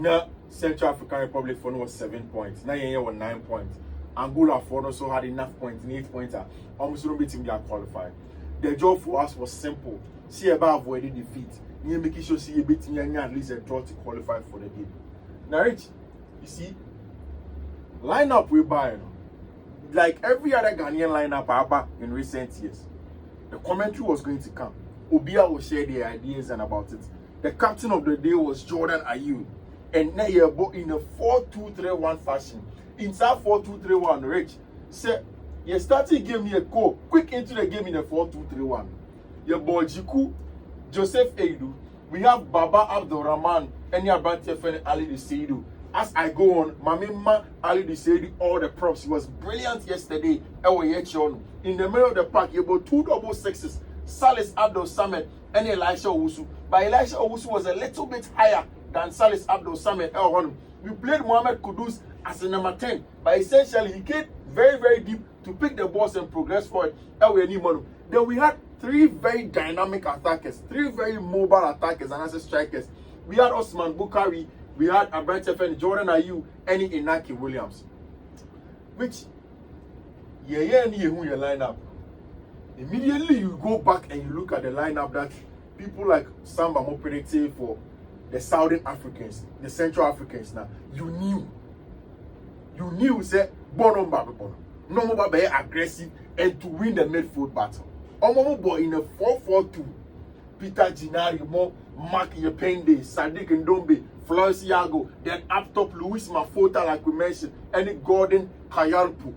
Now, Central African Republic for was 7 points. Now, you was 9 points. Angola for also had enough points, 8 points. Almost no team that qualified. The job for us was simple. See about avoiding defeat. You making sure see a bit at least a draw to qualify for the game. Now, Rich, you see, lineup we buy, like every other Ghanaian lineup in recent years. The commentary was going to come. Obia will share their ideas and about it. The captain of the day was Jordan Ayew. And now you're in a 4-2-3-1 fashion. Inside 4-2-3-1, Rich said, you started game here, go quick into the game in a 4-2-3-1. Your boy Jiku, Joseph Eidu, we have Baba Abdurrahman, and your brother friend Ali Seidu. As I go on, Mamima Ali Seidu, all the props. He was brilliant yesterday. In the middle of the park, you got 2 double sixes. Salis Abdul Samed and Elisha Owusu. But Elisha Owusu was a little bit higher than Salis Abdul Samed. We played Mohamed Kudus as a number 10, but essentially he came very, very deep to pick the balls and progress forward. Then we had 3 very dynamic attackers, 3 very mobile attackers and as strikers. We had Osman Bukari, we had Abrante Jordan Ayew, and Inaki Williams. Which, your lineup. Immediately you go back and you look at the lineup that people like Samba more predicted for the Southern Africans, the Central Africans now. You knew say Bono no more be aggressive and to win the midfield battle. Omomo in a 4-4-2. Peter Ginari, more Mark Yepende, Sadiq Ndombe, Florence Yago, then up top Luis Mafota, like we mentioned, and Gordon Kayalpu.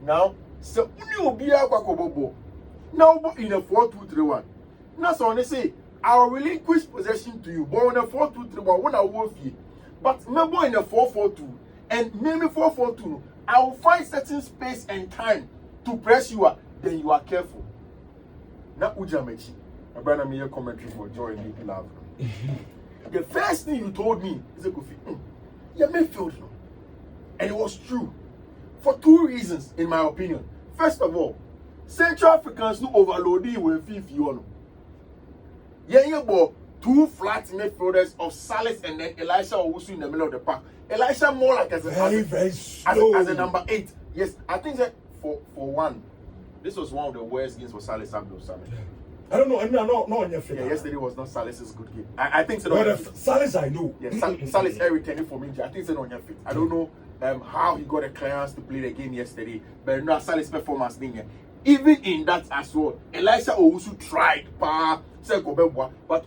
Now, so now in a 4-2-3-1. Now, so when they say, I'll relinquish possession to you, but in a 4-2-3-1, when I work you. But remember in a 4-4-2, and maybe 4-4-2, I will find certain space and time to press you up, then you are careful. Now, Ujamechi, my brother made a commentary for Joy and Deep Love. The first thing you told me is a Kofi, you midfield, no? And it was true. For 2 reasons, in my opinion. First of all, Central Africans no overloading with Fiifi-Manfred. Yeah, but 2 flat midfielders of Salis and then Elisha Owusu in the middle of the park. Elisha more like as a number 8. Yes, I think that for one, this was one of the worst games for Salis Abdul Samed. I don't know. I mean, not on your feet. Yeah, yesterday was not Salis's good game. I think so. But Salis, I know. Yeah, Salis returning from injury. I think it's on your feet. I don't know how he got a clearance to play the game yesterday, but no, Salis' performance thing. Even in that as well, Elisha Owusu tried, but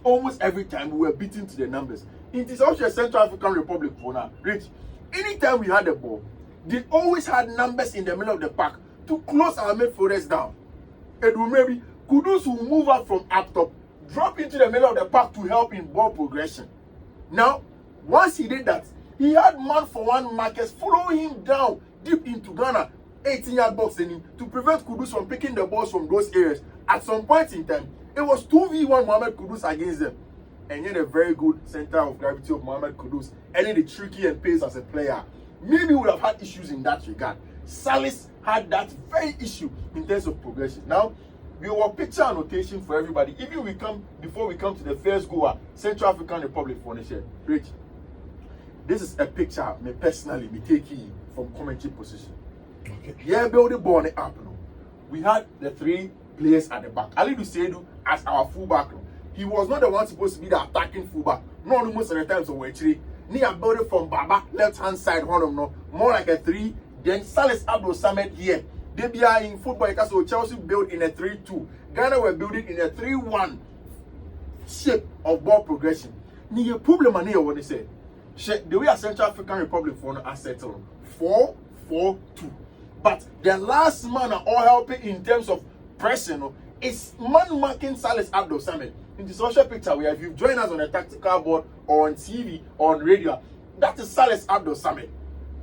almost every time we were beaten to the numbers. It is also a Central African Republic for now. Rich, anytime we had the ball, they always had numbers in the middle of the park to close our midfielders down. And maybe Kudus will move up from up top, drop into the middle of the park to help in ball progression. Now, once he did that, he had man-for-one markers follow him down deep into Ghana, 18-yard box in him to prevent Kudus from picking the balls from those areas. At some point in time, it was 2v1 Mohamed Kudus against them. And yet a very good center of gravity of Mohamed Kudus, and then the tricky and pace as a player. Maybe would have had issues in that regard. Salis had that very issue in terms of progression. Now, we will picture annotation for everybody. Even before we come to the first goal, Central African Republic for nation. Rich, this is a picture me personally me taking from commentary position. Okay. Yeah, build the ball up. No? We had the 3 players at the back. Ali Seidu as our fullback. No? He was not the one supposed to be the attacking fullback. No, most of the times we actually near build it from Baba left hand side. No, more like a 3. Then Salis Abdul Samed here. They be in football because Chelsea built in a 3-2. Ghana were building in a 3-1 shape of ball progression. Ni a problem and here when they say the way a Central African Republic for a settle 4-4-2. But the last man are all helping in terms of pressing is man marking Salis Abdul Samed. In the social picture where if you join us on a tactical board or on TV or on radio, that is Salis Abdul Samed.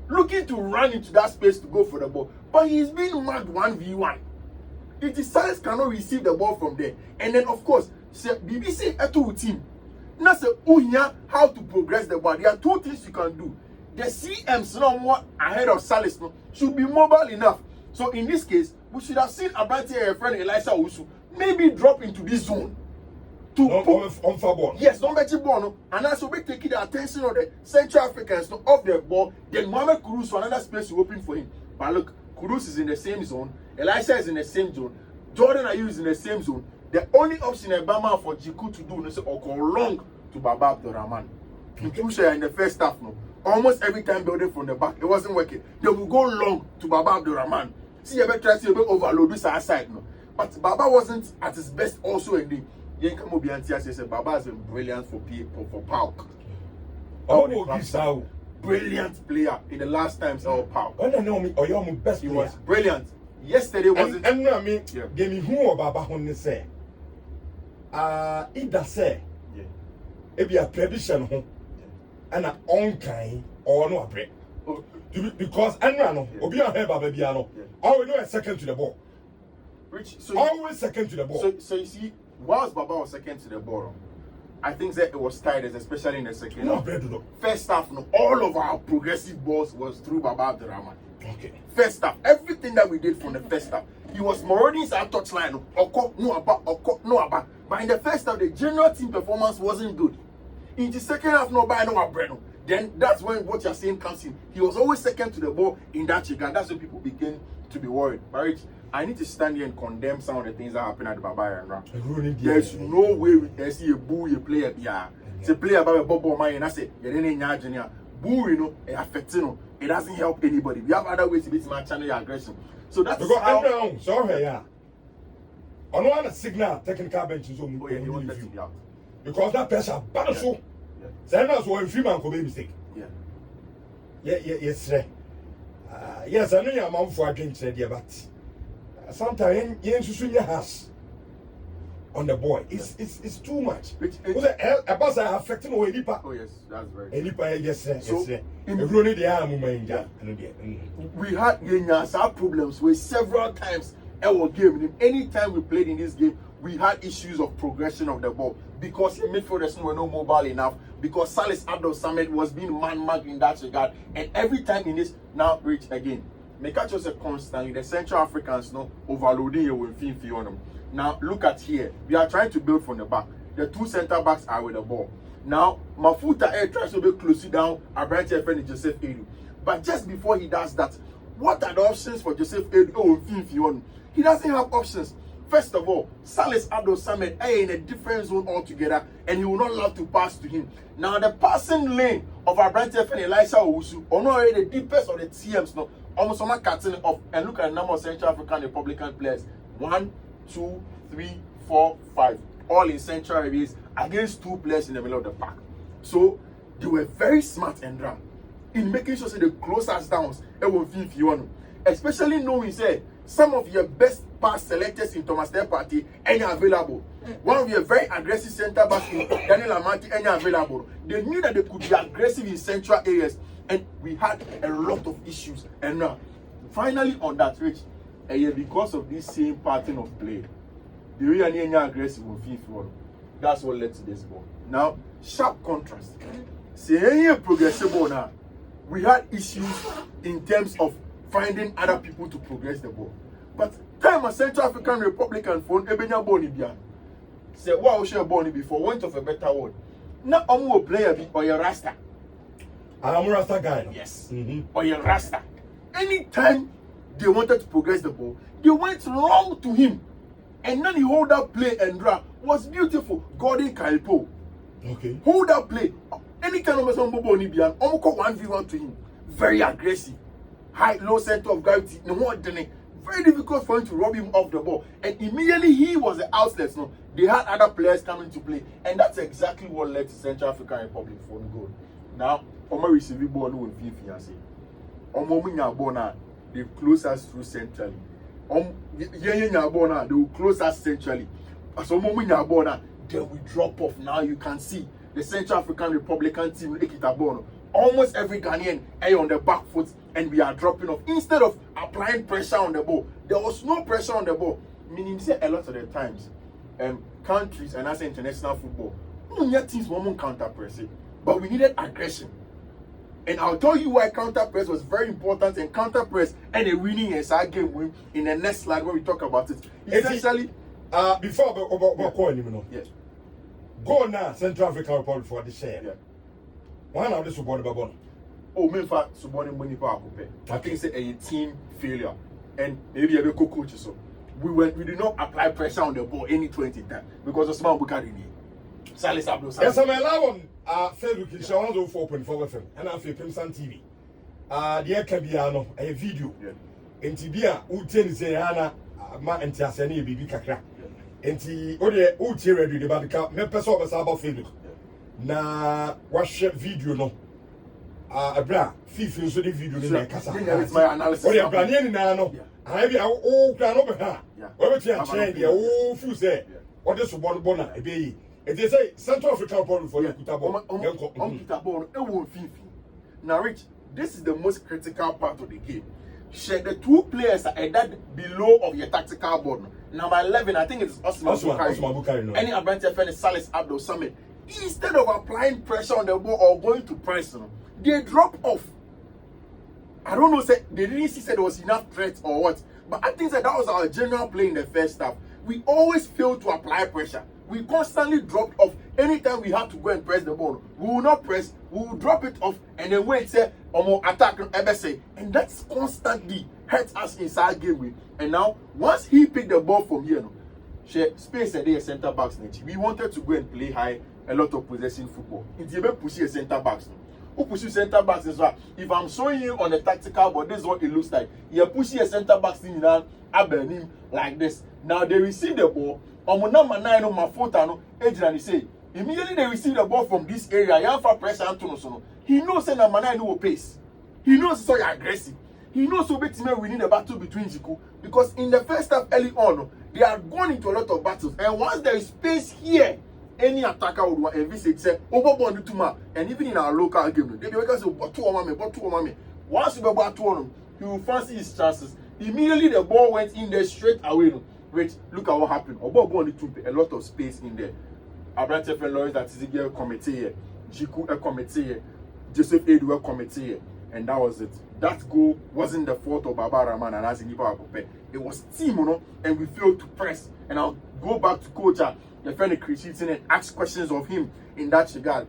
Looking to run into that space to go for the ball. But he's being marked 1v1. If the Salis cannot receive the ball from there. And then, of course, BBC Eto team. Now, say, how to progress the ball. There are 2 things you can do. The CMs no more ahead of Salis should be mobile enough. So, in this case, we should have seen Abante and friend Elisha Owusu maybe drop into this zone. on for ball. Yes, don't bet you ball, no. And also be taking the attention of the Central Africans no, off the ball. Then Mohamed Kudus for another space to open for him. But look, Kudus is in the same zone. Elisha is in the same zone. Jordan Ayew is in the same zone. The only option in Bama for Jiku to do is to go long to Baba Abdurrahman. In the first half, no. Almost every time building from the back, it wasn't working. They will go long to Baba Abdurrahman. See, you better try to overload this side, no. But Baba wasn't at his best also in the Yenka Mobiantia says Baba has been brilliant for Pauk. Brilliant player in the last times our Pauk. I don't know me or your best He player. was brilliant. Yesterday wasn't. And I mean, give me who or Baba Honey say. It does say, it be a tradition home and an on kind or no break. Because I know, Obi on her Baba Biano, always know a second to the ball. Rich, so always second to the ball. So you see, whilst Baba was second to the ball, I think that it was tight, especially in the second half. First half, no, all of our progressive balls was through Baba Abdurrahman. Okay. First half, everything that we did from the first half, he was marauding his touchline. No about. But in the first half, the general team performance wasn't good. In the second half, no by no Breno. Then that's when what you're saying comes in. He was always second to the ball in that chicken. That's when people begin to be worried. But I need to stand here and condemn some of the things that happen at the Baba and Ram. There's no way we see a boo you player. Yeah, it's a player about a bubble man and I say you're in a boo, you know, affecting. It doesn't help anybody. We have other ways to beat my channel your aggression. So that's because how. I know, sorry, yeah. I don't want a signal technical bench is on. Oh yeah, he wanted to be out. Because that pressure, but so. So that's why Freeman could be mistake. Yes, sir. Yes, I know your mom for against the but sometimes you has on the boy. It's too much. A bus are affecting away Nipa. Oh yes, that's very Nipa, yes, sir. So, yes, sir. We had Yenyasa problems with several times our game. Anytime we played in this game, we had issues of progression of the ball because the midfielders were not mobile enough. Because Salis Abdul Samad was being man-marked in that regard, and every time in this now reach again, make just a constant. The Central Africans no overloading you with Fiifi on them. Now look at here, we are trying to build from the back. The two center backs are with the ball. Now Mafuta Air tries to be closely down. Abrante friend Joseph Edu, but just before he does that, what are the options for Joseph Edu? Oh, Fiifi on. He doesn't have options. First of all, Salis Abdul Samad is in a different zone altogether, and he will not love to pass to him. Now, the passing lane of Abrante and Elisha Owusu, or not already the deepest of the TMs, no, almost not cutting off. And look at the number of Central African Republican players 1, 2, 3, 4, 5, all in central areas against 2 players in the middle of the park. So, they were very smart and drum in making sure that they close us down. Especially knowing, say, some of your best pass selectors in Thomas Day Party any available. One of your very aggressive center backs in Daniel Amanti any available. They knew that they could be aggressive in central areas, and we had a lot of issues. And now, finally on that reach, because of this same pattern of play, the way any aggressive on FIFA, that's what led to this ball. Now, sharp contrast. See any progressive ball now. We had issues in terms of finding other people to progress the ball. But time a Central African Republican phone, Ebenya Boni Bia. Say, wow, share Boni before, went of a better word. Now, I'm a player or your Rasta. I'm a Rasta guy. Yes. Or your Rasta. Anytime they wanted to progress the ball, they went long to him. And then he hold that play and draw was beautiful. Gordon Kaipo. Okay. Hold that play. Anytime I'm a Boni Bia, I'm 1v1 to him. Very aggressive. High, low center of gravity. No more than it. Very difficult for him to rob him off the ball. And immediately he was the outlet. No, they had other players coming to play. And that's exactly what led to Central African Republic for the goal. Now, Omo receive ball no Fiifi. Omo munya ball now, they close us through centrally. Yenya ball now, they will close us centrally. As Omo munya ball now, then we drop off. Now you can see the Central African Republican team Ekita ball. Almost every Ghanaian on the back foot, and we are dropping off. Instead of applying pressure on the ball, there was no pressure on the ball. Meaning, say a lot of the times, countries and as international football, teams won't counter press it, but we needed aggression. And I'll tell you why counter press was very important, and counter press and a winning SR game win in the next slide when we talk about it. Essentially, before calling you know. Yes. Go now, Central African Republic for the share. Yeah. Why now this support Babon? Oh, me for supporting money for Akupe. I think it's a team failure, and maybe a bit coaches. So we did not apply pressure on the ball any 20 times because of small Bukari. Salis Abdul. Yes, I'm allowed on Facebook in Shawan 4.4 FM and I'm Pimsan TV. The Kabiano, a video. And Tibia, Uten Zayana, Ma and Tiasani, Bibi Kakra. And Ti Ode Uti ready about the car, Mepes of a Saba Facebook. Na watch video no. Abra, Fiifi-Manfred video in the Casa. It's my analysis. Or the Branian Nano. I be all plan over her. Over to change the old few say. What is one bonner? A baby. If they say Central African Republic for Fiifi. Now, Rich, this is the most critical part of the game. Share the two players are that below of your tactical board. Number 11, I think it's Osman Bukari. Any Abrante friend is Salis Abdul Samit. Instead of applying pressure on the ball or going to press, they drop off. I don't know, say they didn't see there was enough threat or what, but I think that was our general play in the first half. We always failed to apply pressure. We constantly dropped off. Anytime we had to go and press the ball, we will not press, we will drop it off and then wait, say, attack, and that's constantly hurts us inside game. And now, once he picked the ball from here, space a day center backs. We wanted to go and play high, a lot of possession football. It's even pushing a center backs. Who pushes center backs as well? If I'm showing you on the tactical board, this is what it looks like. You're pushing a center backs in Abenim like this. Now they receive the ball. Number 9 on my photo, and say immediately they receive the ball from this area. You have for pressure Antonosono. He knows that number 9 will pace. He knows so you're aggressive. He knows so better winning the battle between Jiku because in the first half early on, they are going into a lot of battles. And once there is space here, any attacker would want envisage say overboard tuma. And even in our local game, they because but two me. Once you go back to one, he will fancy his chances. Immediately the ball went in there straight away. Wait, look at what happened. Obo a lot of space in there. Abrante and Lawrence that is a committee, Jiku a committee, Joseph Edu a committee, and that was it. That goal wasn't the fault of Baba Rahman and Azinipa Akope. It was team, and we failed to press. And I'll go back to coach the friend Christian and ask questions of him in that regard.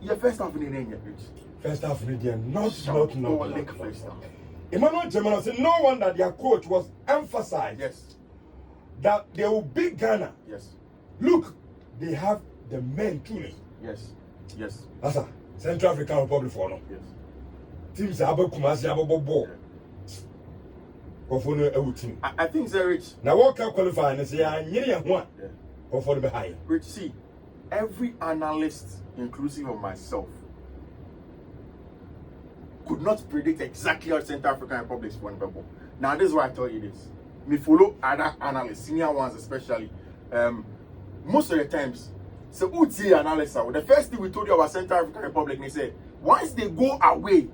Your first half in the end, first half in the end, not. First half. Emmanuel German said no wonder their coach was emphasized. Yes. That they will beat Ghana. Yes. Look, they have the men truly. Yes. Yes. That's a Central African Republic for no. Yes. Teams are about Kumasi about ball. I think it's rich. Now what can qualify and say I need one. Or for the behind. Rich, see, every analyst, inclusive of myself, could not predict exactly how Central African Republic is going to be. Now this is why I tell you this. Me follow other analysts, senior ones especially. Most of the times, so Uti analysts, the first thing we told you about Central African Republic, they say once they go away,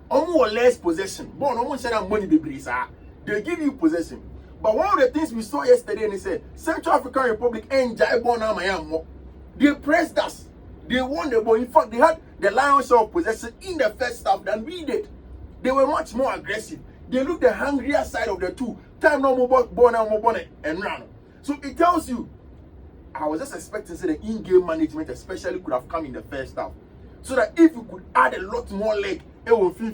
almost or less possession, but almost share money they give you possession. But one of the things we saw yesterday, and they said Central African Republic and Jaibona, they pressed us. They won the ball. In fact, they had the lion's share of possession in the first half than we did. They were much more aggressive. They looked the hungrier side of the two. Time no more ball and run. So it tells you, I was just expecting say the in-game management especially could have come in the first half. So that if you could add a lot more leg, it will feel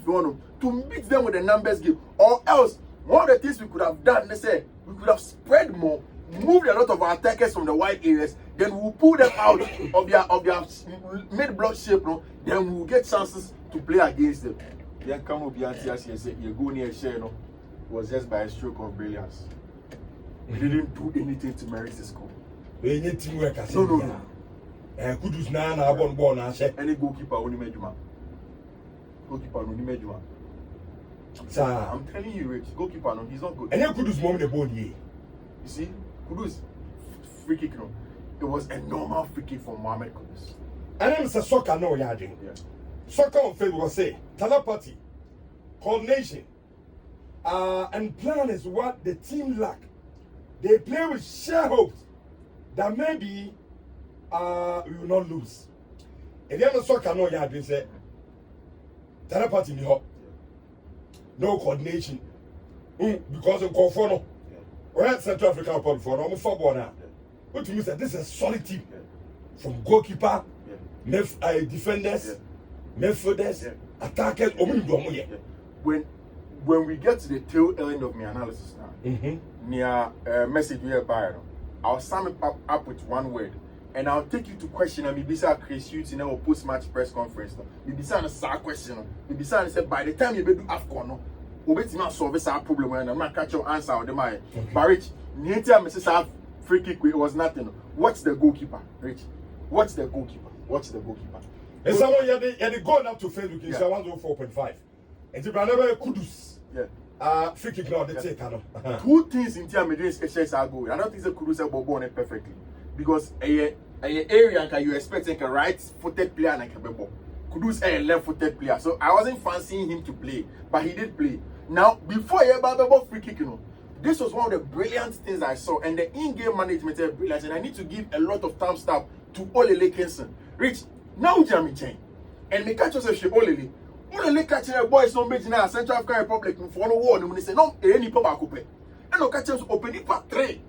to beat them with the numbers game. Or else, one of the things we could have done, they say, we could have spread more, moved a lot of our attackers from the wide areas, then we'll pull them out of their mid-block shape, then we'll get chances to play against them. Then come up here and say, you go near share, was just by a stroke of brilliance. We didn't do anything to merit the score. We need teamwork. No. Kudus na born any goalkeeper only made you. Goalkeeper only made you. Sir, I'm telling you, Rich, goalkeeper no, he's not good. And Kudus mom the ball here. You see, Kudus free kick no. It was a normal free kick from Mohamed Kudus. And then it's a soccer no yarding. Yeah. Soccer on Facebook will say telepathy, coordination, and plan is what the team lack. They play with sheer hopes that maybe we will not lose. If you have a soccer no yarding, say telepathy in the hop. No coordination. Because of Kofono. We're at Central African Republic for almost 4 now. What you mean that this is a solid team. from goalkeeper, defenders, midfielders, attackers. When we get to the tail end of my analysis now, near message we are buying, I'll sum it up with one word, and I'll take you to question and maybe say Chris Hughes in our post-match press conference. Maybe say a question. Maybe say by the time you do AFCON, we will solve this problem and I'm not catch your answer on the mind. But Rich, Mrs. Free kick, it was nothing. What's the goalkeeper, Rich? What's the goalkeeper? And someone had the goal up to Facebook in 104.5. And the brother Kudus. Free kick now, they take two things in terms of this HSR goal. I don't think the Kudus have born it perfectly. Because a area can you expect like a right-footed player and like a ball. Kudus a left-footed player. So I wasn't fancying him to play, but he did play. Now, before he ever free kick, this was one of the brilliant things I saw, and the in-game management is brilliant. And I need to give a lot of thumbs up to Olele Kinson. Rich, now Jamie Chain. And me catch yourself, Olele. Olele catching a boys no major now, Central African Republic for no warning. When they say, no, any papa coupe. And no catch us open it for 3.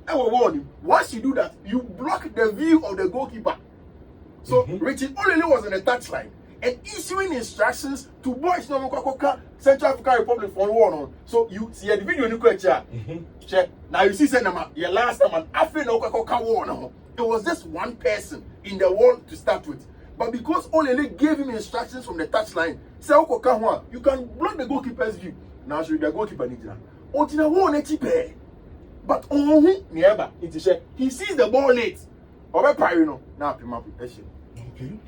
I will warn him. Once you do that, you block the view of the goalkeeper. So, Richie Olele was on the touchline and issuing instructions to boys no Central African Republic for one. So you see the video you check. Now you see your last time after no one. It was just one person in the world to start with. But because Olele gave him instructions from the touchline, say you can block the goalkeeper's view. Now should the goalkeeper need to. But he sees the ball late. Now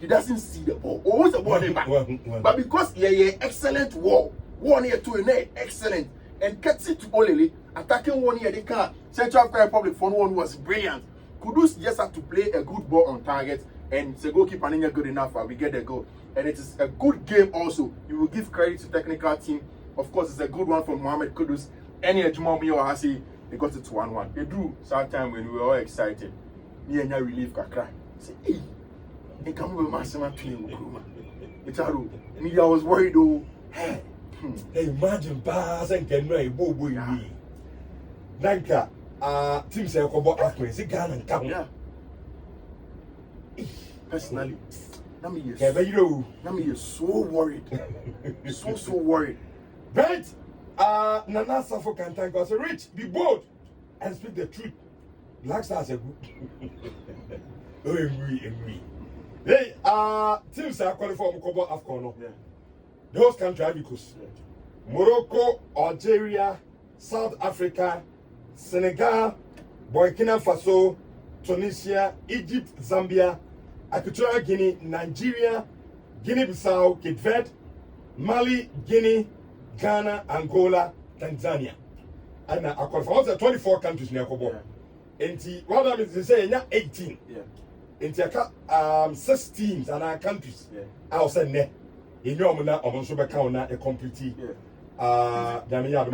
he doesn't see the ball. Always the ball back. But because excellent one year to an excellent and gets it to Olele, attacking 1 year the car. Central African Republic for one was brilliant. Kudus just had to play a good ball on target, and the goalkeeper ain't good enough. We get the goal, and it is a good game. Also, you will give credit to technical team. Of course, it's a good one from Mohamed Kudus. Any Jumami or Hasi, they got it to 1-1. They drew sometime when we were all excited. Me and your relief can cry. Say, hey, they come with Massima playing with Kruma. Me, I was worried though. Hey, imagine Baz and Kenway, Bobo, Nanka. Team say Kobo Afro, is Ghana and Town. Yeah. Personally, Nami is so worried. so worried. Right? Nana Safo can thank us. Rich, be bold and speak the truth. Blackstars are good. Oh, we. Hey, teams are qualified for Kobo Afro. Yeah. The host country, because Morocco, Algeria, South Africa, Senegal, Burkina Faso, Tunisia, Egypt, Zambia, Equatorial Guinea, Nigeria, Guinea-Bissau, Cape Verde, Mali, Guinea, Ghana, Angola, Tanzania. And I qualify 24 countries near Kobo. And what I mean to say, 18. Yeah. And 6 teams and our countries. Yeah. I was saying, in your moment, I'm also becoming a complete. But we have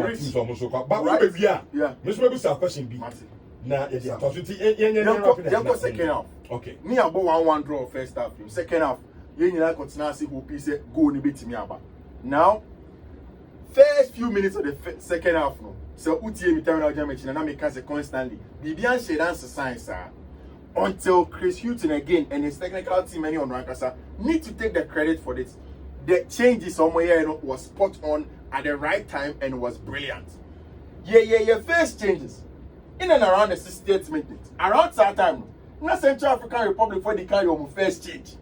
Mr. Question B. Now, second half. Okay. Me about 1-1 draw first half. Second half, you continue see who piece go ni bit me about. Now, first few minutes of the second half, no. So utie mi terminal damage na make us constantly. Bibian Shedan science until Chris Hutton again and his technical team any on Rankasa need to take the credit for this. The changes somewhere was spot on at the right time and was brilliant. First changes in and around the 68th minute. Around that time, na Central African Republic for the carry on first change.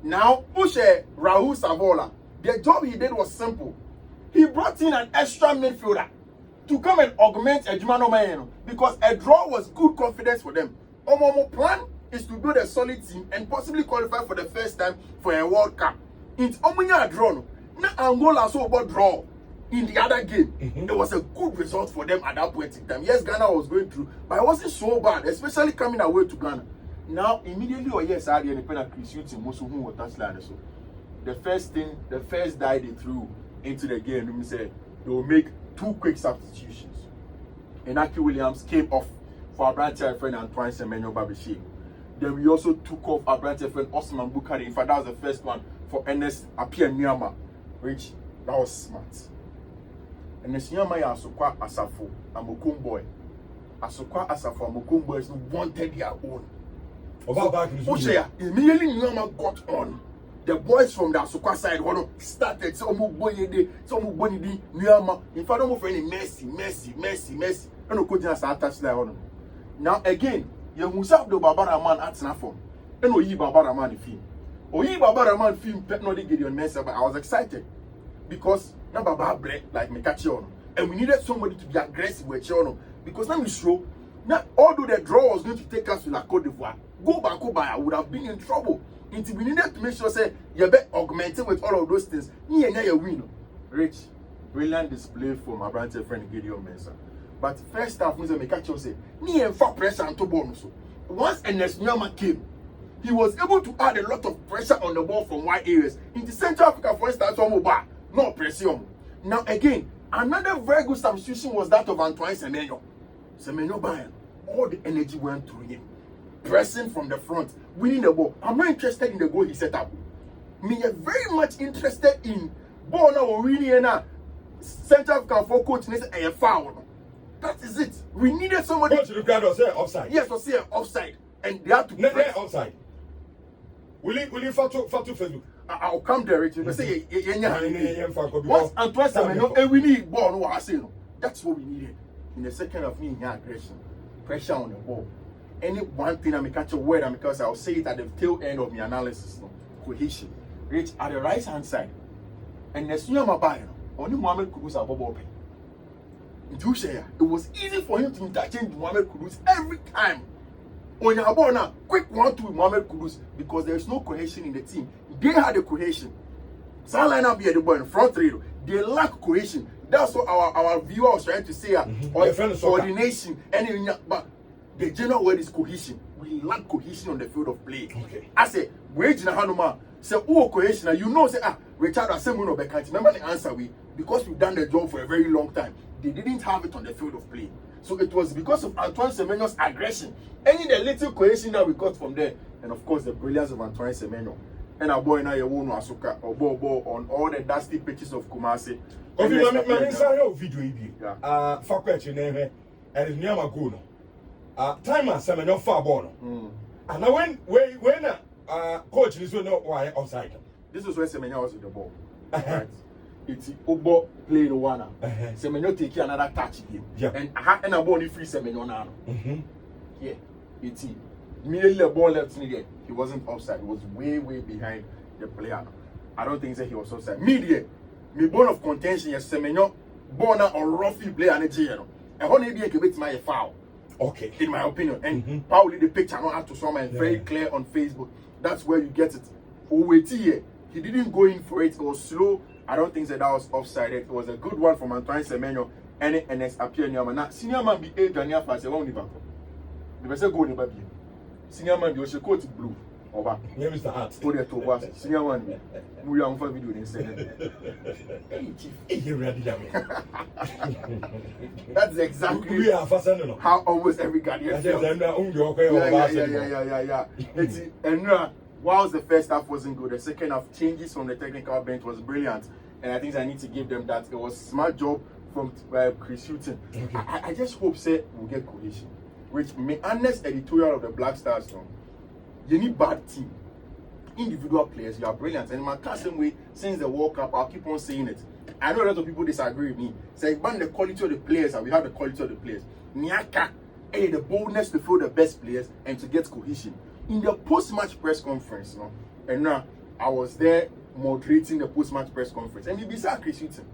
Now, Ushe Rahul Savola, the job he did was simple. He brought in an extra midfielder to come and augment Ejumano Mayeno because a draw was good confidence for them. Omomo plan is to build a solid team and possibly qualify for the first time for a World Cup. It's Omunya draw. Na Angola so about draw in the other game. It was a good result for them at that point in time. Yes, Ghana was going through, but it wasn't so bad, especially coming away to Ghana. Now, immediately, Chris Hutton most who was touchline. So the first die they threw into the game, let me say they will make 2 quick substitutions. And Aki Williams came off for our branch friend Antoine Semenyo Babishi. Then we also took off our branch friend Osman Bukari. In fact, that was the first one for Ernest Apia Nyama, which that was smart. Ernest Nyama ya Asokwa Asafo, Amokum boy. Asokwa Asafo, Amokum boys wanted their own. Immediately Nyama got on. The boys from the Asokwa side started some boy some boy Nyama. In fact, I'm friend Messi. I don't could just attach that on. Now again, you must have the Barbara man at Snafon. I know you Barbara man film. Or you Barbara man film not Gideon Mensah, but I was excited because now Baba break like Mekachion. And we needed somebody to be aggressive with Chono. Because let me show now, although the draw was going to take us to La Côte d'Ivoire, go back, I would have been in trouble. Until we needed to make sure say you be augmented with all of those things. You win. Rich, brilliant display from my brother friend Gideon Mensah. But first half, Mr. Mekachion said, "Ni for pressure and to bonus." Once Enesnyama came, he was able to add a lot of pressure on the ball from wide areas. In the Central Africa, for instance, no pressure. Now again, another very good substitution was that of Antoine Semenyo. Semenyo Bayern, all the energy went through him, pressing from the front, winning the ball. I'm not interested in the goal he set up. Me are very much interested in ball now really na Central Africa for coach needs a foul. That is it. We needed somebody. Coach Ricardo say offside. Yes, was say offside, and they had to press offside. Will you fatu Facebook? I'll come there, Richard. But say once Antoine Semenyo and we need ball, no, I say no. That's what we needed. In the second half, we need aggression, pressure on the ball. Any one thing I may catch a word, because I'll say it at the tail end of my analysis. No? Cohesion. Rich at the right hand side, and the Sunyama Bayern, only Mohamed Kudus above open. It was easy for him to interchange Mohamed Kudus every time. On your ball now, quick 1-2 with Mohamed Kudus because there is no cohesion in the team. They had a cohesion. Some line up here the ball in front three. They lack cohesion. That's what our viewer was trying to say. Coordination. But the general word is cohesion. We lack cohesion on the field of play. Okay. I say, wage na hanuma. Say, cohesion. You know, say, Richard, I say, remember the answer because we've done the job for a very long time. They didn't have it on the field of play. So it was because of Antoine Semenyo's aggression. Any the little cohesion that we got from there. And of course, the brilliance of Antoine Semenyo. And our boy now, you won't Asuka or Bobo on all the dusty pitches of Kumasi. Video. And Nyama go no. Time and Semenyo far ball. And now when coach is no why offside. This is where Semenyo was with the ball. Right. It's Obo playing one. Semenyo take another touch again. Yeah. And a ball free Semenyo now. Yeah. It's merely the ball left in there. He wasn't offside. He was way behind the player. I don't think that he was offside. Me bone of contention yes Semenyo bona or roughly play and a and only be a bit my foul. Okay. In my opinion. And Pauli the picture not have to show my very clear on Facebook. That's where you get it. Oweti he didn't go in for it. It was slow. I don't think that was offside. It was a good one from Antoine Semenyo and it's appear near man. Senior man be a Daniel Fast. Won't even the best go in the baby. Senior man be coat blue. Over. Yeah, Mr. Hart. Put it to was senior one. We are on for video in That's exactly we are how almost every Ghanaian feels. Yeah. And whilst the first half wasn't good, the second half changes from the technical bench was brilliant. And I think I need to give them that. It was a smart job from Chris Hutton. Okay. I just hope we'll get cohesion. Which may honest editorial of the Blackstars now. You need bad team. Individual players, you are brilliant. And in my same way, since the World Cup, I'll keep on saying it. I know a lot of people disagree with me. Say, ban the quality of the players, and we have the quality of the players. Nyaka, the boldness to throw the best players and to get cohesion. In the post-match press conference, and now I was there moderating the post-match press conference. And he said, Chris Hutton.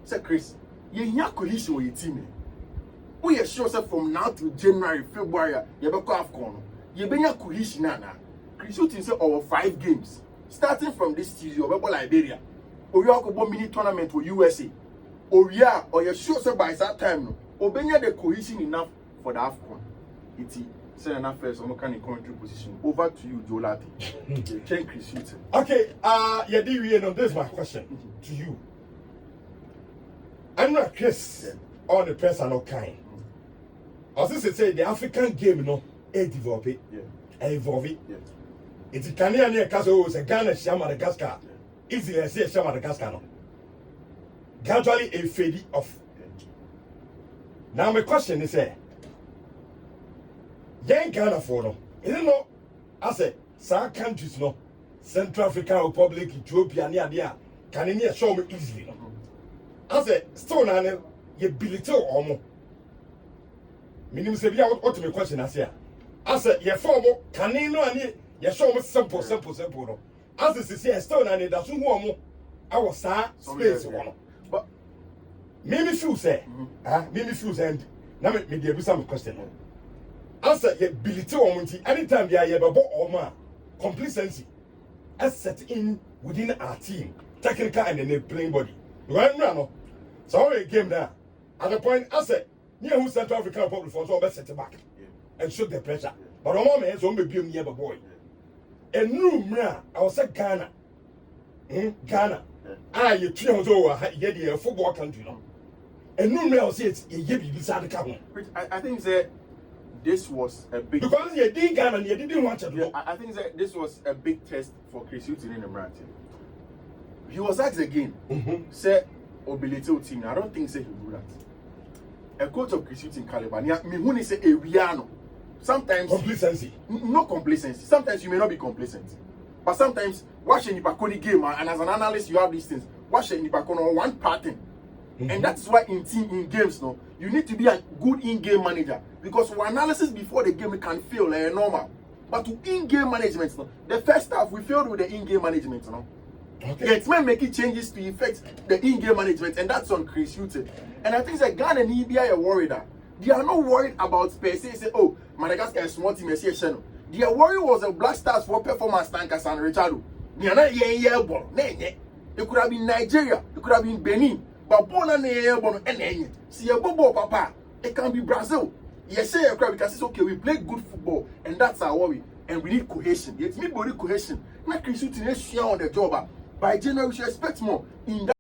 Said, Chris, you have cohesion with your team. We are sure from now to January, February, you have a AFCON. You bring a cohesion now. Chris Hutton said over 5 games. Starting from this season, we Liberia. Or you have a mini tournament with USA. Or you're sure by that time, or the cohesion enough for the AFCON. It's send enough first on kind of country position. Over to you, Jolati. Thank Chris Hutton. Okay, this is my question to you. I'm not Chris on the press are not kind. As I say, the African game, develop it, evolve it. It's a Canadian near Castle, a Ghana, Sham Madagascar. Easy as say Sham Madagascar. Gradually a fade off. Now my question is Ghana for no. You know, I say, some countries no, Central African Republic, Ethiopia, near there, can you show me easily? I say, still now, you belittle almost. Minimum say, what me question I say. I say, your form, can you know any? You show me simple. No. As I say, still now, that's who I was space one. But Mimi feel say, Mimi feel and now me give you some question. Answer your ability on anytime you are about or complacency as set in within our team, technical and then playing body. Right now, so a game there. At the point, I said, near who Central African Republic for so best set back and shoot the pressure. But on my hands, only be near the boy. And no, I was at Ghana. Ghana. You 3 over a football country. And no mail says a year beside the camera. I think that this was a big because you didn't Ghana and you didn't want to do. I think that this was a big test for Chris Hughton in the Marathon. He was asked again, say, Obilite team. I don't think say he will do that. A coach of Chris Hughton caliber, me who say a Riano. Sometimes complacency. No complacency. Sometimes you may not be complacent. But sometimes watching the Bakoni game and as an analyst you have these things. Watching the Bakoni on one pattern. And that's why in games, no, you need to be a good in-game manager because for analysis before the game can fail like normal. But to in-game management, no, the first half we failed with the in-game management, no. Okay. It's man making changes to affect the in-game management, and that's on Chris Hughton. And I think that Ghana and EBI are worried that they are not worried about per se say, oh, Madagascar is small team, their worry was the Blackstars for performance tankers and Richardo. They are not ball. It could have been Nigeria, it could have been Benin. But born on the airborne and see a bobo papa, it can be Brazil. Yes, say a crowd because it's okay, we play good football, and that's our worry. And we need cohesion. It's me body cohesion. Not Chris Hughton is on the job. By January, we should expect more in that.